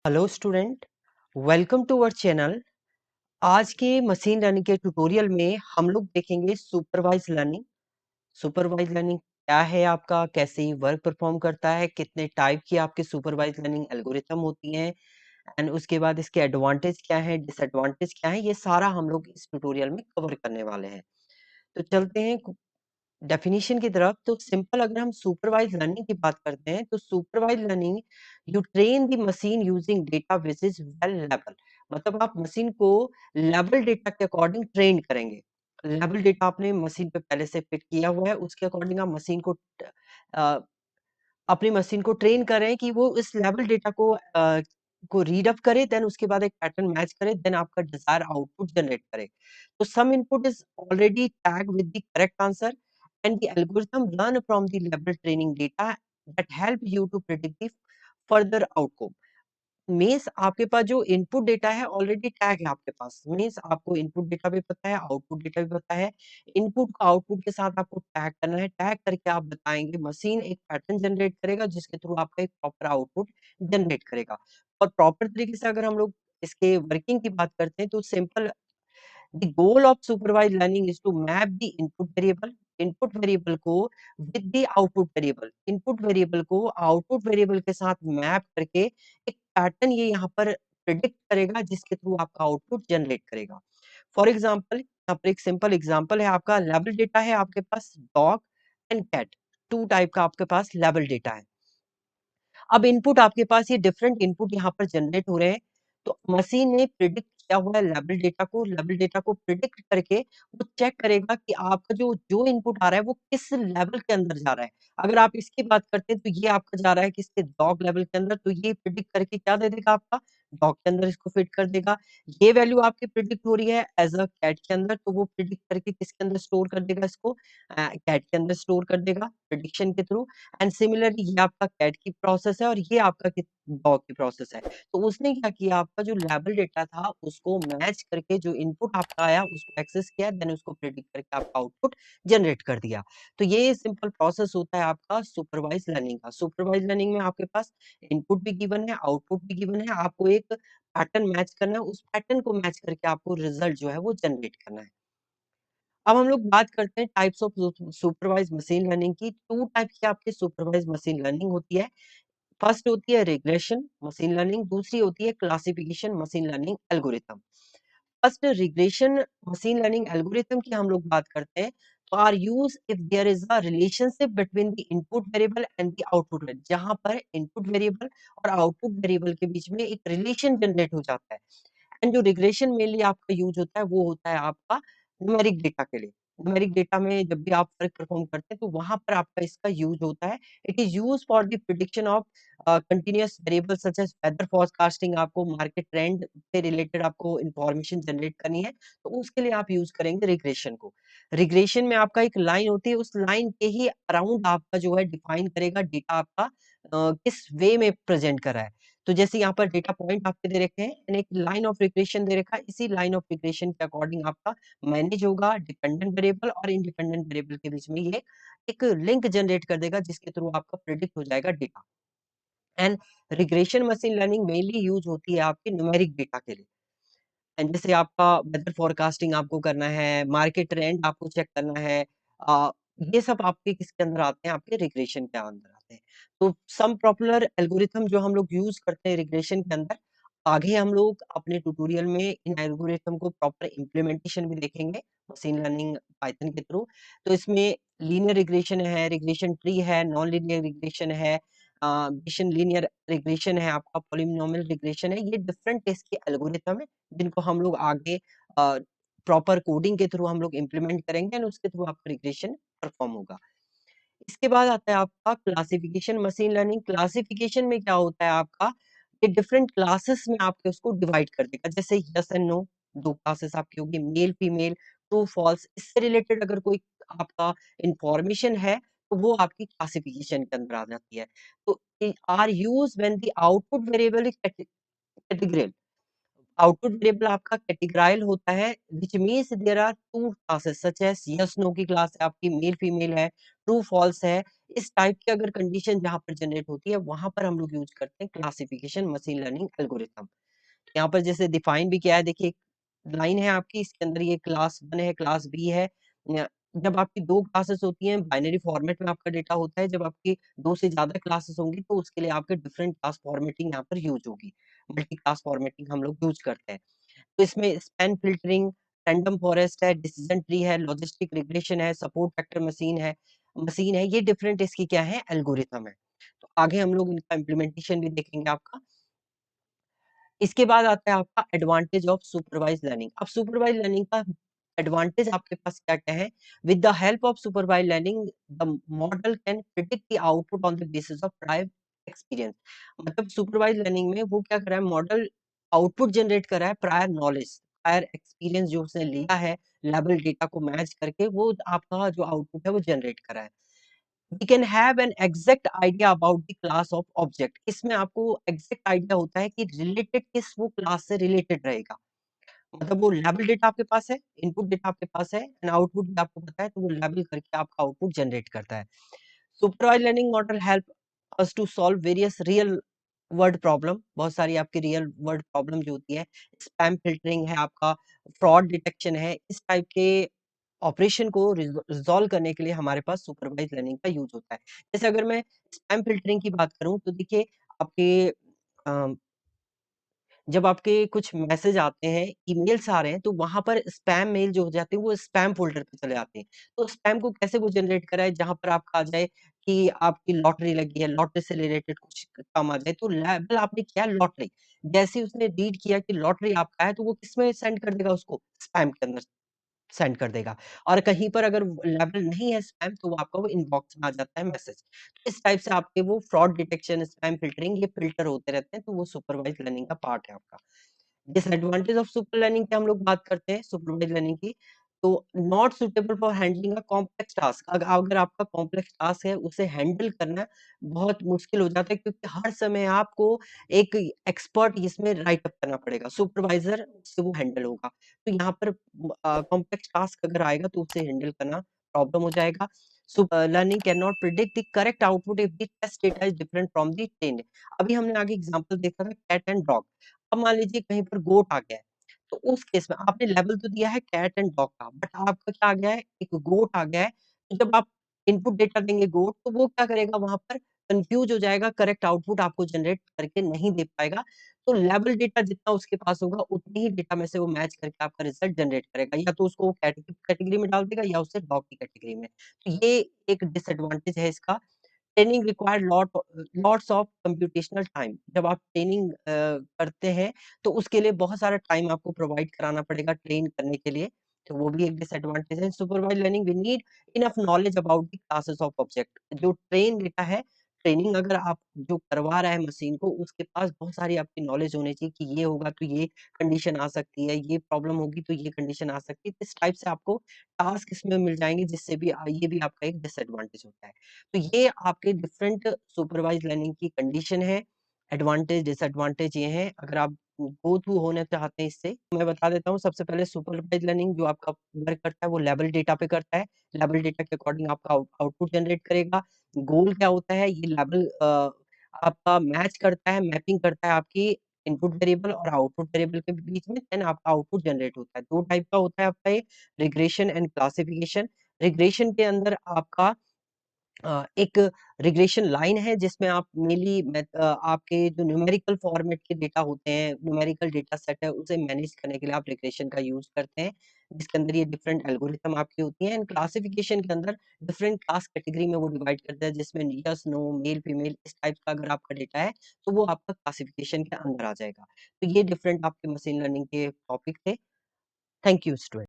Hello student, welcome to our channel. आज के machine learning के ट्यूटोरियल में हम लोग देखेंगे सुपरवाइज लर्निंग। सुपरवाइज लर्निंग क्या है, आपका कैसे ही वर्क परफॉर्म करता है, कितने टाइप की आपके सुपरवाइज लर्निंग एल्गोरिथम होती हैं, एंड उसके बाद इसके एडवांटेज क्या है, डिसएडवांटेज क्या है, ये सारा हम लोग इस ट्यूटोरियल में कवर करने वाले हैं। तो चलते हैं डेफिनेशन की तरफ। तो सिंपल अगर हम सुपरवाइज लर्निंग की बात करते हैं तो supervise learning, you train the machine using data which is well level. मतलब आप मशीन को लेवल डेटा के अकॉर्डिंग ट्रेन करेंगे। लेवल डेटा आपने मशीन पे पहले से फिट किया हुआ है, उसके अकॉर्डिंग आप मशीन को अ, अपनी मशीन को ट्रेन कर रहे हैं कि वो इस लेवल डेटा को रीड अप करे, देन उसके बाद एक पैटर्न मैच करे, देन आपका डिजायर आउटपुट जनरेट करे। तो some input is already tag with the correct answer and the algorithm learn from the level training data that help you to predict the further outcome. Means आपके पास जो input data है already tag है आपके पास। Means आपको input data भी पता है, आउटपुट डेटा भी पता है। इनपुट को आउटपुट के साथ आपको टैग करना है। टैग करके आप बताएंगे, मशीन एक पैटर्न जनरेट करेगा जिसके थ्रू आपका एक प्रॉपर आउटपुट जनरेट करेगा। और प्रॉपर तरीके से अगर हम लोग इसके वर्किंग की बात करते हैं तो simple, the goal of supervised learning is to map the input variable को with the output variable, input variable को output variable के साथ मैप करके एक पैटर्न ये यहाँ पर प्रिडिक्ट करेगा जिसके थ्रू आपका आउटपुट जनरेट करेगा। फॉर एग्जाम्पल, यहाँ पर एक सिंपल एग्जाम्पल है, आपका लेवल डेटा है आपके पास dog and cat, two type का आपके पास लेवल डेटा है। अब इनपुट आपके पास ये डिफरेंट इनपुट यहाँ पर जनरेट हो रहे हैं। तो मशीन ने प्रिडिक्ट किया हुआ है लेवल डेटा को प्रिडिक्ट करके वो चेक करेगा कि आपका जो जो इनपुट आ रहा है वो किस लेवल के अंदर जा रहा है। अगर आप इसकी बात करते हैं तो ये आपका जा रहा है किसके, डॉग लेवल के अंदर, तो ये प्रिडिक्ट करके क्या दे देगा, आपका डॉग के अंदर इसको फिट कर देगा। ये वैल्यू आपकी प्रिडिक्ट हो रही है एज अ कैट के अंदर, तो वो प्रिडिक्ट करके किसके अंदर स्टोर कर देगा, इसको कैट के अंदर स्टोर कर देगा प्रिडिक्शन के थ्रू। एंड सिमिलरली ये आपका कैट की प्रोसेस है और ये आपका डॉग की प्रोसेस है। तो उसने क्या किया, आपका जो लेवल डेटा था उसको मैच करके जो इनपुट आपका आया उसको एक्सेस किया, देन उसको प्रेडिक्ट करके आपका आउटपुट जनरेट कर दिया। तो ये सिंपल प्रोसेस होता है आपका सुपरवाइज लर्निंग का। सुपरवाइज लर्निंग में आपके पास इनपुट भी गिवन है, आउटपुट भी गिवन है, आपको एक पैटर्न मैच करना है, उस पैटर्न को मैच करके आपको रिजल्ट जो है वो जनरेट करना है। अब हम लोग बात करते हैं types of supervise machine learning की। टू टाइप की आपकी सुपरवाइज मशीन लर्निंग होती है। फर्स्ट होती है रिग्रेशन मशीन लर्निंग, दूसरी होती है classification machine learning algorithm. First regression machine learning algorithm की हम लोग बात करते हैं तो are use if there is a relationship between the input variable and the output variable, जहां पर इनपुट वेरिएबल और आउटपुट वेरिएबल के बीच में एक रिलेशन जनरेट हो जाता है। एंड जो रिग्रेशन मेनली आपका यूज होता है वो होता है आपका न्यूमेरिक डेटा के लिए। न्यूमेरिक डेटा में जब भी आप वर्क परफॉर्म करते हैं तो वहां पर आपका इसका यूज होता है। It is use for the prediction of continuous variable such as weather forecasting. आपको मार्केट ट्रेंड से रिलेटेड आपको इंफॉर्मेशन जनरेट करनी है तो उसके लिए आप यूज करेंगे रिग्रेशन को। रिग्रेशन में आपका एक लाइन होती है, उस लाइन के ही अराउंड आपका जो है डिफाइन करेगा डेटा आपका किस वे में प्रेजेंट कर रहा है। तो जैसे यहाँ पर डेटा पॉइंट आपके दे रखे हैं एंड एक लाइन ऑफ रिग्रेशन दे रखा है, इसी लाइन ऑफ रिग्रेशन के अकॉर्डिंग आपका मैनेज होगा डिपेंडेंट वेरिएबल और इंडिपेंडेंट वेरिएबल के बीच में ये एक लिंक जनरेट कर देगा जिसके थ्रू आपका प्रिडिक्ट हो जाएगा data. And regression machine learning mainly use होती है आपके न्यूमेरिक डेटा के लिए। एंड जैसे आपका वेदर फोरकास्टिंग आपको करना है, मार्केट ट्रेंड आपको चेक करना है, अ, ये सब आपके किसके अंदर आते हैं, आपके रिग्रेशन के अंदर आते हैं। तो सम पॉपुलर एल्गोरिथम जो हम लोग यूज करते हैं रिग्रेशन के अंदर, आगे हम लोग अपने ट्यूटोरियल में इन एल्गोरिथम को प्रॉपर इम्प्लीमेंटेशन भी देखेंगे मशीन लर्निंग पाइथन के थ्रू। तो इसमें लीनियर रिग्रेशन है, रिग्रेशन ट्री है, नॉन लीनियर रिग्रेशन है, बेशन लीनियर रिग्रेशन है, आपका पॉलिनोमियल रिग्रेशन है। ये डिफरेंट टेस्ट के एल्गोरिथम है जिनको हम लोग आगे प्रॉपर कोडिंग के थ्रू हम लोग इम्प्लीमेंट करेंगे एंड उसके थ्रू आपका रिग्रेशन परफॉर्म होगा। इसके बाद आता है आपका क्लासिफिकेशन मशीन लर्निंग। क्लासिफिकेशन में क्या होता है आपका, ये डिफरेंट क्लासेस में आपके उसको डिवाइड कर देगा। जैसे यस एंड नो, दो क्लासेस आपकी होगी, मेल फीमेल, ट्रू फॉल्स, इससे रिलेटेड अगर कोई आपका इंफॉर्मेशन है तो वो आपकी क्लासिफिकेशन के अंदर आ जाती है। तो are use when the output variable is category. Output variable आपका कैटेगराइल होता है which means there are two classes such as yes no की क्लास है आपकी, मेल फीमेल है, ट्रू फॉल्स है। इस टाइप की अगर कंडीशन जहाँ पर जनरेट होती है, वहाँ पर हम लोग यूज़ करते हैं क्लासिफिकेशन मशीन लर्निंग एल्गोरिथम। यहाँ पर जैसे डिफाइन भी किया है, देखिए लाइन है आपकी, इसके अंदर ये क्लास 1 है, क्लास बी है। न जब आपकी 2 क्लासेस होती हैं, बाइनरी फॉर्मेट में आपका डेटा होता है, जब आपकी 2 से ज़्यादा क्लासेस होंगी, तो उसके लिए आपके डिफरेंट क्लास फॉर्मेटिंग यहाँ पर यूज़ होगी। मल्टी क्लास फॉर्मेटिंग हम लोग यूज़ करते हैं। तो इसमें स्पैन फ़िल्टरिंग, रैंडम फॉरेस्ट है, डिसीजन ट्री है, लॉजिस्टिक रिग्रेशन है, सपोर्ट वेक्टर मशीन है, ये डिफरेंट इसकी क्या है, एल्गोरिथम है। तो आगे हम लोग इनका इम्प्लीमेंटेशन भी देखेंगे आपका। इसके बाद आता है आपका एडवांटेज ऑफ सुपरवाइज्ड लर्निंग। अब सुपरवाइज्ड लर्निंग का एडवांटेज आपके पास क्या-क्या है? With the help of supervised learning, the model can predict the output on the basis of prior experience. मतलब सुपरवाइज्ड लर्निंग में वो क्या कर रहा है, मॉडल आउटपुट जनरेट कर रहा है प्रायर नॉलेज, प्रायर एक्सपीरियंस जो उसने लिया है, लेबल डेटा को मैच करके वो आपका जो आउटपुट है वो जनरेट कर रहा है। We can have an exact idea about the class of object. इसमें आपको एग्जैक्ट आइडिया होता है कि रिलेटेड किस वो क्लास से रिलेटेड रहेगा। मतलब वो लेबल डेटा आपके पास है, इनपुट डेटा आपके पास है एंड आउटपुट भी आपको पता है, तो वो लेबल करके आपका आउटपुट जनरेट करता है। Supervised learning model help us to solve various real world problem. बहुत सारी आपकी रियल वर्ल्ड प्रॉब्लम जो होती है, स्पैम फिल्टरिंग है आपका, फ्रॉड डिटेक्शन है, इस टाइप के ऑपरेशन को रिज़ॉल्व करने के लिए हमारे पास सुपरवाइज्ड लर्निंग का यूज़ होता है। जैसे अगर मैं स्पैम फिल्टरिंग की बात करूँ, तो देखिए आपके अ, जब आपके कुछ मैसेज आते हैं, ईमेल्स आ रहे हैं, तो वहाँ पर स्पैम मेल जो हो जाते हैं, वो स्पैम फ़ोल्डर पे चले जाते हैं। तो स्पैम को कैसे वो जनरेट कराए, जहाँ पर आपका आ जाए कि आपकी लॉटरी लगी है, लॉटरी से रिलेटेड कुछ काम आ जाए, तो लेबल आपने किया लॉटरी। जैसे ही उसने रीड किया कि लॉटरी आपका है, तो वो किसमें सेंड कर देगा उसको? स्पैम के अंदर सेंड कर देगा। और कहीं पर अगर लेवल नहीं है स्पैम, तो वो आपका वो इनबॉक्स में आ जाता है मैसेज। तो इस टाइप से आपके वो फ्रॉड डिटेक्शन, स्पैम फ़िल्टरिंग ये फ़िल्टर होते रहते हैं, तो वो सुपरवाइज़्ड लर्निंग का पार्ट है आपका। डिसएडवांटेज ऑफ सुपर लर्निंग की हम लोग बात करते हैं, सुपरवाइज्ड लर्निंग की, तो not suitable for handling a complex task. अगर आपका कॉम्प्लेक्स टास्क है, उसे हैंडल करना बहुत मुश्किल हो जाता है, क्योंकि हर समय आपको एक एक्सपर्ट इसमें राइट अप करना पड़ेगा, सुपरवाइजर से वो हैंडल होगा। तो यहाँ पर कॉम्प्लेक्स टास्क अगर आएगा, तो उसे हैंडल करना प्रॉब्लम हो जाएगा। Learning can not predict the correct output if the test data is different from the trained. अभी हमने आगे एग्जांपल देखा था कैट एंड डॉग। अब मान लीजिए कहीं पर गोट आ गया है, तो उस केस में आपने लेवल तो दिया है कैट एंड डॉग का, बट आपका क्या आ गया है, एक गोट आ गया है। तो जब आप इनपुट डेटा देंगे गोट, तो वो क्या करेगा, वहाँ पर कन्फ्यूज़ हो जाएगा, करेक्ट आउटपुट आपको जनरेट करके नहीं दे पाएगा। तो लेवल डेटा जितना उसके पास होगा, उतने ही डेटा में से वो मैच करके आपका रिजल्ट जनरेट करेगा। या तो उसको कैट की कैटेगरी में डाल देगा, या उसे डॉग की कैटेगरी में। तो ये एक डिसएडवांटेज है इसका। Training required lots of computational time. जब आप ट्रेनिंग करते हैं, तो उसके लिए बहुत सारा टाइम आपको प्रोवाइड कराना पड़ेगा ट्रेन करने के लिए, तो वो भी एक डिसएडवांटेज है। Supervised learning we need enough knowledge about the classes of object. जो ट्रेन डेटा है, ट्रेनिंग अगर आप जो करवा रहा है मशीन को, उसके पास बहुत सारी आपकी नॉलेज होनी चाहिए कि ये होगा तो ये कंडीशन आ सकती है, ये प्रॉब्लम होगी तो ये कंडीशन आ सकती है। इस टाइप से आपको टास्क इसमें मिल जाएँगे, जिससे भी ये भी आपका एक डिसएडवांटेज होता है। तो ये आपके डिफरेंट सुपरवाइज्ड लर्निंग की कंडीशन है, एडवांटेज, डिसएडवांटेज ये हैं। अगर आप गो थ्रू होना चाहते हैं इससे, मैं बता देता हूँ। सबसे पहले सुपरवाइज्ड लर्निंग जो आपका वर्क करता है, वो लेबल डेटा पे करता है। लेबल डेटा के अकॉर्डिंग आपका आउटपुट जनरेट करेगा। गोल क्या होता है, ये लेबल आपका मैच करता है, मैपिंग करता है आपकी इनपुट वेरिएबल और आउटपुट वेरिएबल के बीच में, देन आपका आउटपुट जनरेट होता है। 2 टाइप का होता है आपका ये, रिग्रेशन एंड क्लासिफिकेशन। रिग्रेशन के अंदर आपका एक रिग्रेशन लाइन है, जिसमें आप मेनली आपके जो न्यूमेरिकल फॉर्मेट के डेटा होते हैं, न्यूमेरिकल डेटा सेट है, उसे मैनेज करने के लिए आप रिग्रेशन का यूज़ करते हैं, जिसके अंदर ये डिफरेंट एल्गोरिथम आपकी होती हैं। एंड क्लासिफिकेशन के अंदर डिफरेंट क्लास कैटेगरी में वो डिवाइड करता है, जिसमें यस, नो, मेल, फीमेल इस टाइप का अगर आपका डेटा है, तो वो आपका क्लासिफिकेशन के अंदर आ जाएगा। तो ये डिफरेंट आपके मशीन लर्निंग के टॉपिक थे। Thank you student.